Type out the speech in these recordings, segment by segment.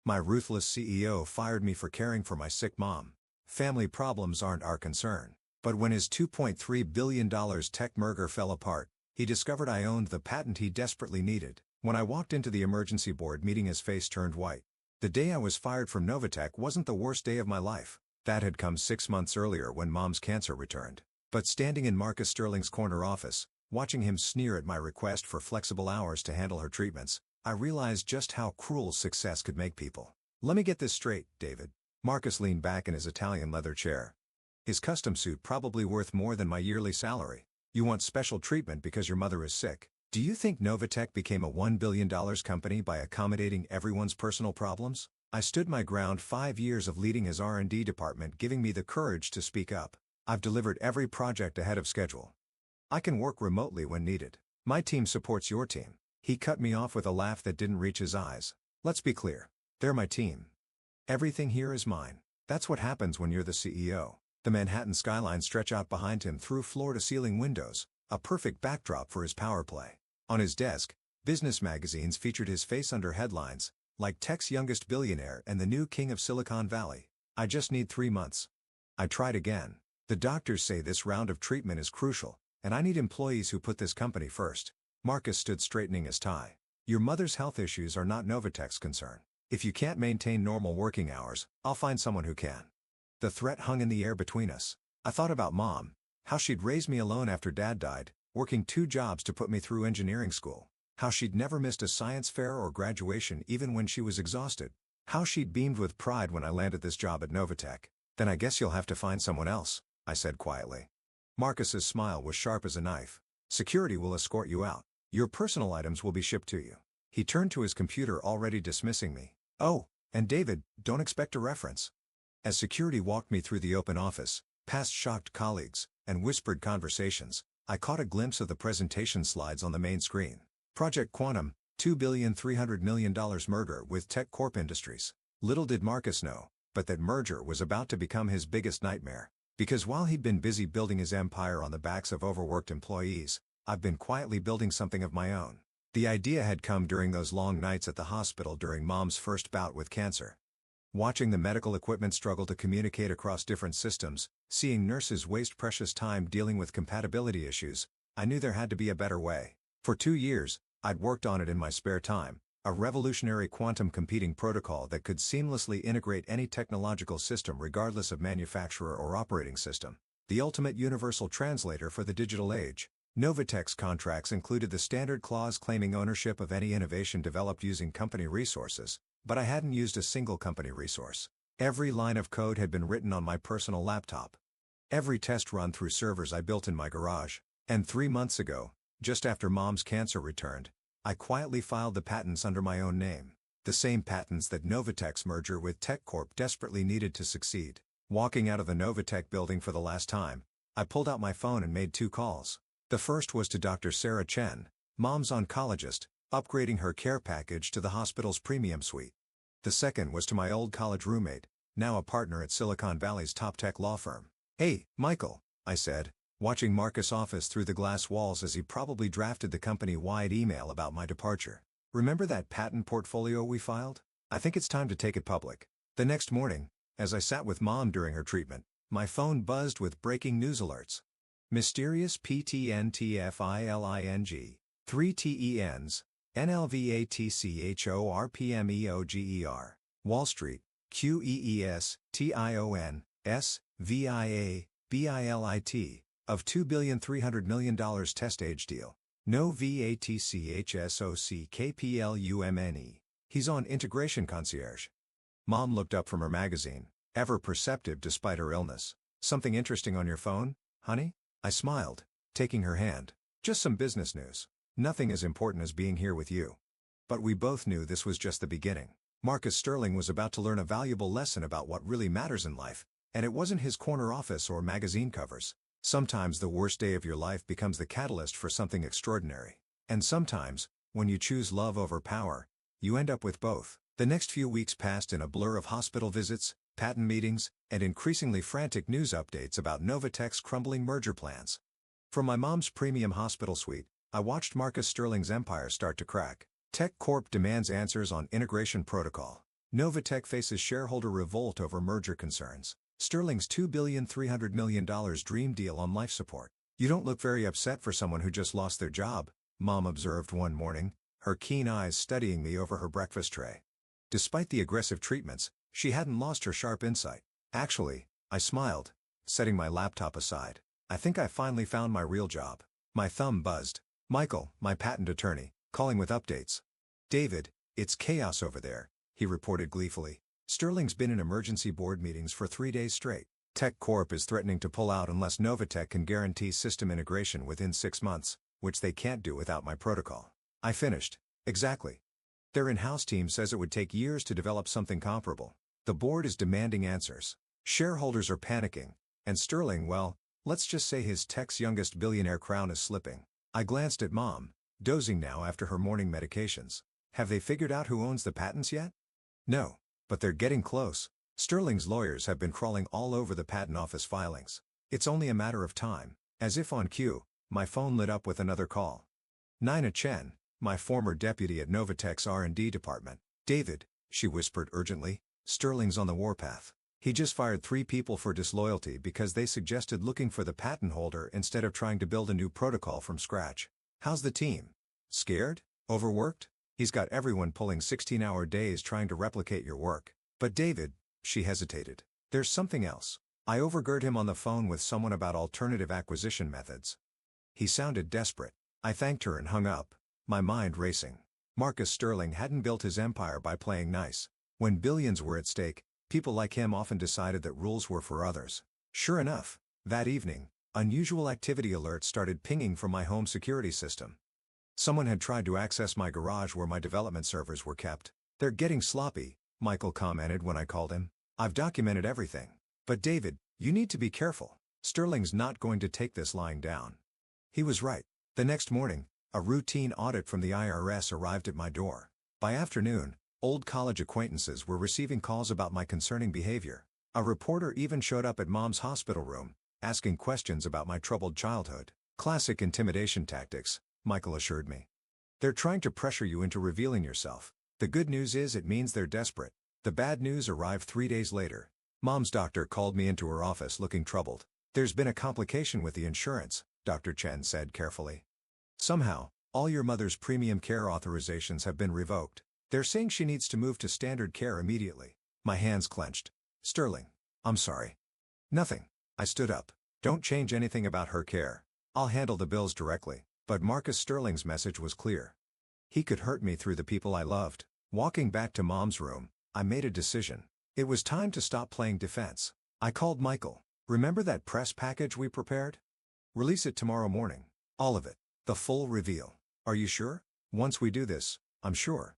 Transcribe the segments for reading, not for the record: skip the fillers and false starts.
My ruthless CEO fired me for caring for my sick mom. Family problems aren't our concern. But when his $2.3 billion tech merger fell apart, he discovered I owned the patent he desperately needed. When I walked into the emergency board meeting, his face turned white. The day I was fired from Novatech wasn't the worst day of my life. That had come 6 months earlier when Mom's cancer returned. But standing in Marcus Sterling's corner office, watching him sneer at my request for flexible hours to handle her treatments, I realized just how cruel success could make people. Let me get this straight, David. Marcus leaned back in his Italian leather chair. His custom suit probably worth more than my yearly salary. You want special treatment because your mother is sick. Do you think Novatech became a $1 billion company by accommodating everyone's personal problems? I stood my ground. 5 years of leading his R&D department giving me the courage to speak up. I've delivered every project ahead of schedule. I can work remotely when needed. My team supports your team. He cut me off with a laugh that didn't reach his eyes. Let's be clear. They're my team. Everything here is mine. That's what happens when you're the CEO. The Manhattan skyline stretched out behind him through floor-to-ceiling windows, a perfect backdrop for his power play. On his desk, business magazines featured his face under headlines, like Tech's youngest billionaire and the new king of Silicon Valley. I just need 3 months. I tried again. The doctors say this round of treatment is crucial, and I need employees who put this company first. Marcus stood straightening his tie. Your mother's health issues are not Novatech's concern. If you can't maintain normal working hours, I'll find someone who can. The threat hung in the air between us. I thought about Mom, how she'd raised me alone after Dad died, working 2 jobs to put me through engineering school. How she'd never missed a science fair or graduation even when she was exhausted. How she'd beamed with pride when I landed this job at Novatech. Then I guess you'll have to find someone else, I said quietly. Marcus's smile was sharp as a knife. Security will escort you out. Your personal items will be shipped to you. He turned to his computer, already dismissing me. Oh, and David, don't expect a reference. As security walked me through the open office, past shocked colleagues, and whispered conversations, I caught a glimpse of the presentation slides on the main screen. Project Quantum, $2.3 billion merger with Tech Corp Industries. Little did Marcus know, but that merger was about to become his biggest nightmare. Because while he'd been busy building his empire on the backs of overworked employees, I've been quietly building something of my own. The idea had come during those long nights at the hospital during Mom's first bout with cancer. Watching the medical equipment struggle to communicate across different systems, seeing nurses waste precious time dealing with compatibility issues, I knew there had to be a better way. For 2 years, I'd worked on it in my spare time, a revolutionary quantum computing protocol that could seamlessly integrate any technological system regardless of manufacturer or operating system. The ultimate universal translator for the digital age. Novatech's contracts included the standard clause claiming ownership of any innovation developed using company resources, but I hadn't used a single company resource. Every line of code had been written on my personal laptop. Every test run through servers I built in my garage. And 3 months ago, just after Mom's cancer returned, I quietly filed the patents under my own name. The same patents that Novatech's merger with Tech Corp desperately needed to succeed. Walking out of the Novatech building for the last time, I pulled out my phone and made 2 calls. The first was to Dr. Sarah Chen, Mom's oncologist, upgrading her care package to the hospital's premium suite. The second was to my old college roommate, now a partner at Silicon Valley's top tech law firm. Hey, Michael, I said, watching Marcus' office through the glass walls as he probably drafted the company-wide email about my departure. Remember that patent portfolio we filed? I think it's time to take it public. The next morning, as I sat with Mom during her treatment, my phone buzzed with breaking news alerts. Mysterious PTNTFILING, 3 TENs, NLVATCHORPMEOGER, Wall Street, QEES, TION, SVIA, BILIT, of $2.3 billion test age deal. No VATCHSOCKPLUMNE. He's on Integration Concierge. Mom looked up from her magazine, ever perceptive despite her illness. Something interesting on your phone, honey? I smiled, taking her hand. Just some business news. Nothing as important as being here with you. But we both knew this was just the beginning. Marcus Sterling was about to learn a valuable lesson about what really matters in life, and it wasn't his corner office or magazine covers. Sometimes the worst day of your life becomes the catalyst for something extraordinary. And sometimes, when you choose love over power, you end up with both. The next few weeks passed in a blur of hospital visits, patent meetings, and increasingly frantic news updates about Novatech's crumbling merger plans. From my mom's premium hospital suite, I watched Marcus Sterling's empire start to crack. Tech Corp demands answers on integration protocol. Novatech faces shareholder revolt over merger concerns. Sterling's $2,300,000,000 dream deal on life support. You don't look very upset for someone who just lost their job, Mom observed one morning, her keen eyes studying me over her breakfast tray. Despite the aggressive treatments, she hadn't lost her sharp insight. Actually, I smiled, setting my laptop aside. I think I finally found my real job. My thumb buzzed. Michael, my patent attorney, calling with updates. David, it's chaos over there, he reported gleefully. Sterling's been in emergency board meetings for 3 days straight. Tech Corp is threatening to pull out unless Novatech can guarantee system integration within 6 months, which they can't do without my protocol. I finished. Exactly. Their in-house team says it would take years to develop something comparable. The board is demanding answers. Shareholders are panicking, and Sterling, well, let's just say his tech's youngest billionaire crown is slipping. I glanced at Mom, dozing now after her morning medications. Have they figured out who owns the patents yet? No, but they're getting close. Sterling's lawyers have been crawling all over the patent office filings. It's only a matter of time. As if on cue, my phone lit up with another call. Nina Chen, my former deputy at Novatech's R&D department. David, she whispered urgently, Sterling's on the warpath. He just fired 3 people for disloyalty because they suggested looking for the patent holder instead of trying to build a new protocol from scratch. How's the team? Scared? Overworked? He's got everyone pulling 16-hour days trying to replicate your work. But David, she hesitated. There's something else. I overheard him on the phone with someone about alternative acquisition methods. He sounded desperate. I thanked her and hung up, my mind racing. Marcus Sterling hadn't built his empire by playing nice. When billions were at stake, people like him often decided that rules were for others. Sure enough, that evening, unusual activity alerts started pinging from my home security system. Someone had tried to access my garage where my development servers were kept. They're getting sloppy, Michael commented when I called him. I've documented everything. But David, you need to be careful. Sterling's not going to take this lying down. He was right. The next morning, a routine audit from the IRS arrived at my door. By afternoon, old college acquaintances were receiving calls about my concerning behavior. A reporter even showed up at Mom's hospital room, asking questions about my troubled childhood. Classic intimidation tactics, Michael assured me. They're trying to pressure you into revealing yourself. The good news is it means they're desperate. The bad news arrived 3 days later. Mom's doctor called me into her office looking troubled. There's been a complication with the insurance, Dr. Chen said carefully. Somehow, all your mother's premium care authorizations have been revoked. They're saying she needs to move to standard care immediately. My hands clenched. Sterling, I'm sorry. Nothing. I stood up. Don't change anything about her care. I'll handle the bills directly. But Marcus Sterling's message was clear. He could hurt me through the people I loved. Walking back to Mom's room, I made a decision. It was time to stop playing defense. I called Michael. Remember that press package we prepared? Release it tomorrow morning. All of it. The full reveal. Are you sure? Once we do this, I'm sure.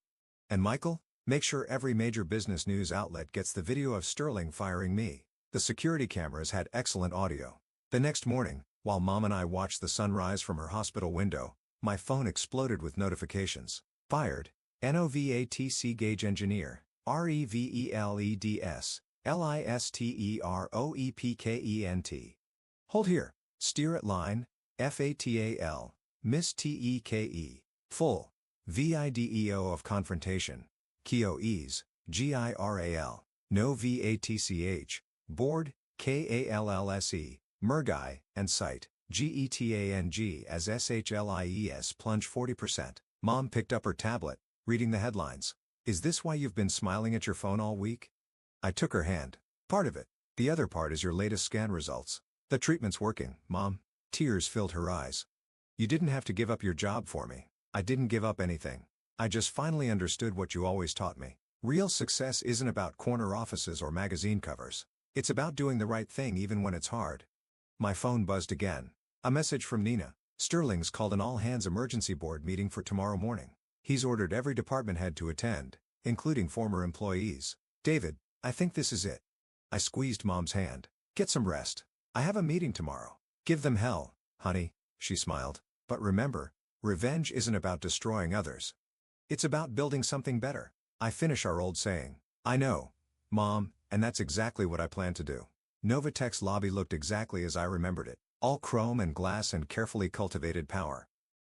And Michael, make sure every major business news outlet gets the video of Sterling firing me. The security cameras had excellent audio. The next morning, while Mom and I watched the sunrise from her hospital window, my phone exploded with notifications. Fired. NOVATC Gauge Engineer. REVELEDS. LISTEROEPKENT. Hold here. Steer at line. FATAL. Miss TEKE. Full. VIDEO of confrontation. KIOEs. GIRAL. No VATCH. Board. KALLSE. Mergai, and Site, GETANG as SHLIES plunge 40%. Mom picked up her tablet, reading the headlines. Is this why you've been smiling at your phone all week? I took her hand. Part of it. The other part is your latest scan results. The treatment's working, Mom. Tears filled her eyes. You didn't have to give up your job for me. I didn't give up anything. I just finally understood what you always taught me. Real success isn't about corner offices or magazine covers. It's about doing the right thing even when it's hard. My phone buzzed again. A message from Nina. Sterling's called an all-hands emergency board meeting for tomorrow morning. He's ordered every department head to attend, including former employees. David, I think this is it. I squeezed Mom's hand. Get some rest. I have a meeting tomorrow. Give them hell, honey, she smiled. But remember, revenge isn't about destroying others. It's about building something better. I finish our old saying. I know, Mom, and that's exactly what I plan to do. Novatech's lobby looked exactly as I remembered it, all chrome and glass and carefully cultivated power.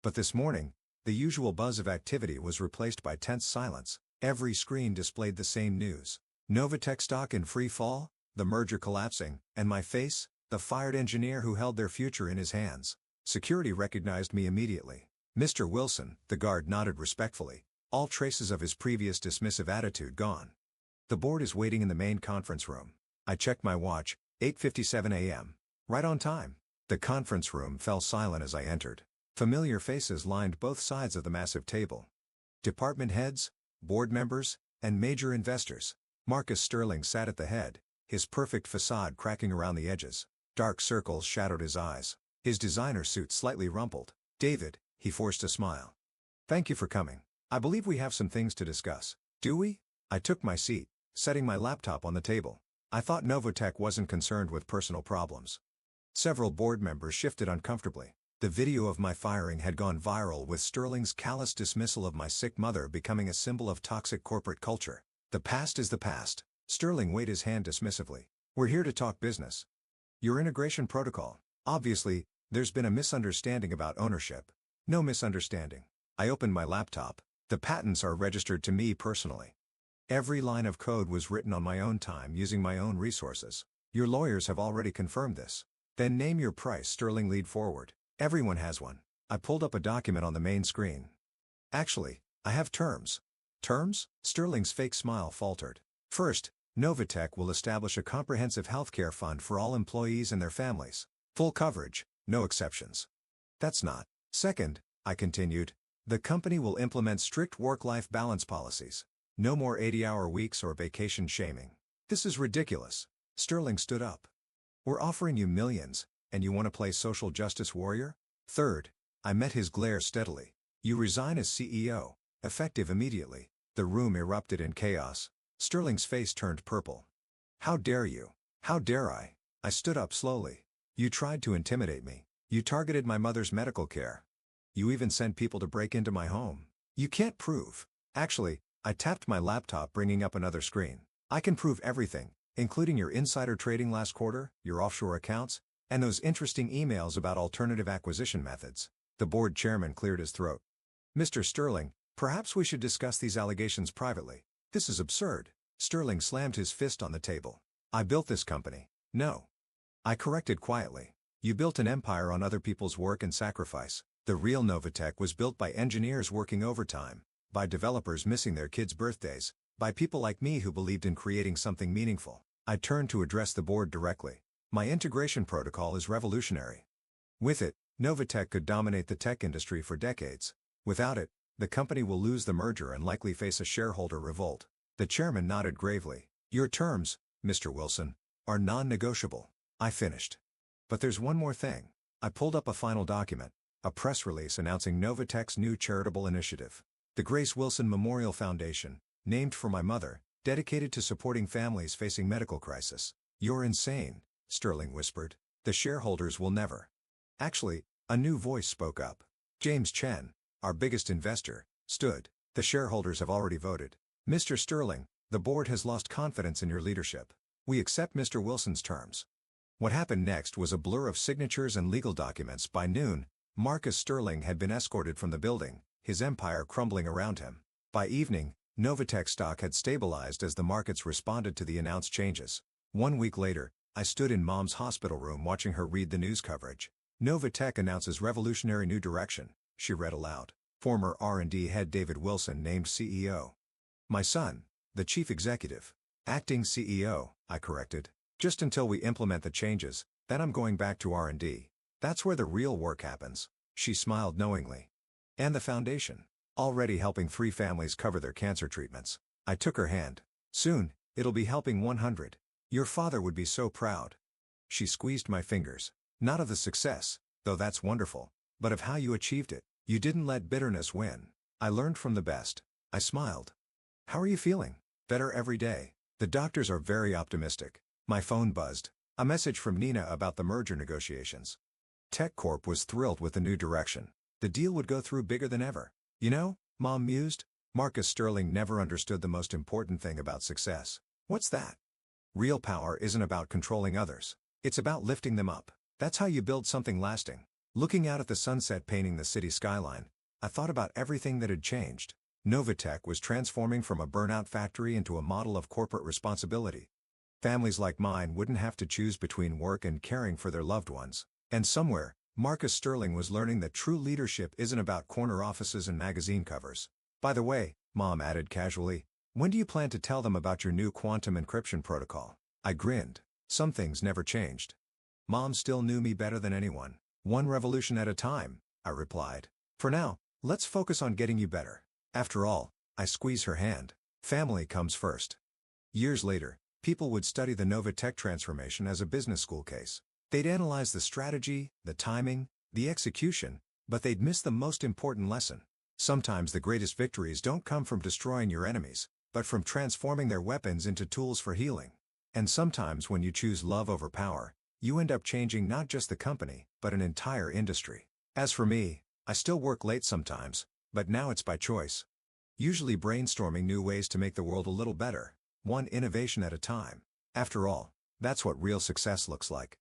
But this morning, the usual buzz of activity was replaced by tense silence. Every screen displayed the same news. Novatech stock in free fall, the merger collapsing, and my face, the fired engineer who held their future in his hands. Security recognized me immediately. "Mr. Wilson," the guard nodded respectfully, all traces of his previous dismissive attitude gone. "The board is waiting in the main conference room." I checked my watch, 8:57 a.m. Right on time. The conference room fell silent as I entered. Familiar faces lined both sides of the massive table. Department heads, board members, and major investors. Marcus Sterling sat at the head, his perfect facade cracking around the edges. Dark circles shadowed his eyes. His designer suit slightly rumpled. "David," he forced a smile. "Thank you for coming. I believe we have some things to discuss." "Do we?" I took my seat, setting my laptop on the table. I thought Novatech wasn't concerned with personal problems. Several board members shifted uncomfortably. The video of my firing had gone viral, with Sterling's callous dismissal of my sick mother becoming a symbol of toxic corporate culture. "The past is the past." Sterling waved his hand dismissively. "We're here to talk business. Your integration protocol. Obviously, there's been a misunderstanding about ownership." "No misunderstanding." I opened my laptop. "The patents are registered to me personally. Every line of code was written on my own time using my own resources. Your lawyers have already confirmed this." "Then name your price," Sterling leaned forward. "Everyone has one." I pulled up a document on the main screen. "Actually, I have terms." "Terms?" Sterling's fake smile faltered. "First, Novatech will establish a comprehensive healthcare fund for all employees and their families. Full coverage, no exceptions." "That's not." "Second," I continued, "the company will implement strict work-life balance policies. No more 80-hour weeks or vacation shaming." "This is ridiculous." Sterling stood up. "We're offering you millions, and you want to play social justice warrior?" "Third," I met his glare steadily, "you resign as CEO, effective immediately." The room erupted in chaos. Sterling's face turned purple. "How dare you? How dare I?" I stood up slowly. "You tried to intimidate me. You targeted my mother's medical care. You even sent people to break into my home. You can't prove." "Actually," I tapped my laptop, bringing up another screen. "I can prove everything, including your insider trading last quarter, your offshore accounts, and those interesting emails about alternative acquisition methods." The board chairman cleared his throat. "Mr. Sterling, perhaps we should discuss these allegations privately." "This is absurd." Sterling slammed his fist on the table. "I built this company." "No." I corrected quietly. "You built an empire on other people's work and sacrifice. The real Novatech was built by engineers working overtime, by developers missing their kids' birthdays, by people like me who believed in creating something meaningful." I turned to address the board directly. "My integration protocol is revolutionary. With it, Novatech could dominate the tech industry for decades. Without it, the company will lose the merger and likely face a shareholder revolt." The chairman nodded gravely. "Your terms, Mr. Wilson, are non-negotiable." I finished. "But there's one more thing." I pulled up a final document, a press release announcing Novatech's new charitable initiative. The Grace Wilson Memorial Foundation, named for my mother, dedicated to supporting families facing medical crisis. "You're insane," Sterling whispered. "The shareholders will never." Actually, a new voice spoke up. James Chen, our biggest investor, stood. "The shareholders have already voted. Mr. Sterling, the board has lost confidence in your leadership. We accept Mr. Wilson's terms." What happened next was a blur of signatures and legal documents. By noon, Marcus Sterling had been escorted from the building, his empire crumbling around him. By evening, Novatech stock had stabilized as the markets responded to the announced changes. 1 week later, I stood in Mom's hospital room watching her read the news coverage. "Novatech announces revolutionary new direction," she read aloud. "Former R&D head David Wilson named CEO. My son, the chief executive." "Acting CEO," I corrected. "Just until we implement the changes, then I'm going back to R&D. That's where the real work happens." She smiled knowingly. "And the foundation?" "Already helping 3 families cover their cancer treatments." I took her hand. "Soon, it'll be helping 100. Your father would be so proud." She squeezed my fingers. "Not of the success, though that's wonderful, but of how you achieved it. You didn't let bitterness win. I learned from the best." I smiled. "How are you feeling?" "Better every day. The doctors are very optimistic." My phone buzzed. A message from Nina about the merger negotiations. TechCorp was thrilled with the new direction. The deal would go through bigger than ever. "You know," Mom mused, "Marcus Sterling never understood the most important thing about success." "What's that?" "Real power isn't about controlling others. It's about lifting them up. That's how you build something lasting." Looking out at the sunset painting the city skyline, I thought about everything that had changed. Novatech was transforming from a burnout factory into a model of corporate responsibility. Families like mine wouldn't have to choose between work and caring for their loved ones. And somewhere, Marcus Sterling was learning that true leadership isn't about corner offices and magazine covers. By the way, Mom added casually, when do you plan to tell them about your new quantum encryption protocol? I grinned. Some things never changed. Mom still knew me better than anyone. One revolution at a time, I replied. For now, let's focus on getting you better. After all, I squeeze her hand. Family comes first. Years later, people would study the Novatech transformation as a business school case. They'd analyze the strategy, the timing, the execution, but they'd miss the most important lesson. Sometimes the greatest victories don't come from destroying your enemies, but from transforming their weapons into tools for healing. And sometimes when you choose love over power, you end up changing not just the company, but an entire industry. As for me, I still work late sometimes, but now it's by choice. Usually brainstorming new ways to make the world a little better, one innovation at a time. After all, that's what real success looks like.